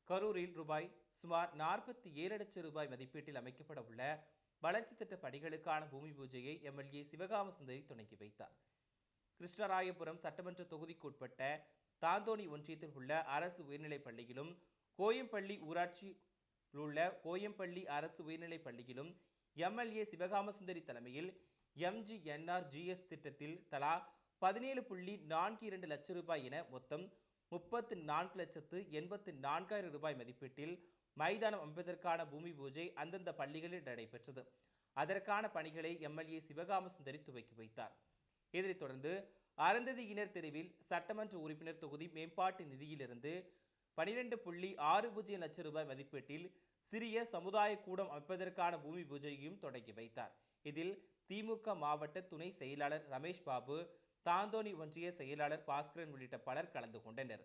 கரூரில் சுமார் 47 லட்சம் ரூபாய் மதிப்பீட்டில் அமைக்கப்பட உள்ள வளர்ச்சி திட்ட பணிகளுக்கான பூமி பூஜையை எம்எல்ஏ சிவகாம சுந்தரி தொடங்கி வைத்தார். கிருஷ்ணராயபுரம் சட்டமன்ற தொகுதிக்குட்பட்ட தாந்தோணி ஒன்றியத்தில் உள்ள அரசு உயர்நிலைப் பள்ளியிலும், கோயம்பள்ளி ஊராட்சியில் உள்ள கோயம்பள்ளி அரசு உயர்நிலைப் பள்ளியிலும் எம்எல்ஏ சிவகாம சுந்தரி தலைமையில் எம்ஜிஎன்ஆர்ஜிஎஸ் திட்டத்தில் தலா 17.42 லட்சம் ரூபாய் என மொத்தம் 34,84,000 ரூபாய் மதிப்பீட்டில் மைதானம் அமைப்பதற்கான பூமி பூஜை அந்தந்த பள்ளிகளில் நடைபெற்றது. அதற்கான பணிகளை எம்எல்ஏ சிவகாம சுந்தரி துவக்கி வைத்தார். இதனைத் தொடர்ந்து அருந்ததியினர் தெருவில் சட்டமன்ற உறுப்பினர் தொகுதி மேம்பாட்டு நிதியிலிருந்து 12.60 லட்சம் ரூபாய் மதிப்பீட்டில் சிறிய சமுதாய கூடம் அமைப்பதற்கான பூமி பூஜையையும் தொடங்கி வைத்தார். இதில் திமுக மாவட்ட துணை செயலாளர் ரமேஷ் பாபு, தாந்தோணி ஒன்றிய செயலாளர் பாஸ்கரன் உள்ளிட்ட பலர் கலந்து கொண்டனர்.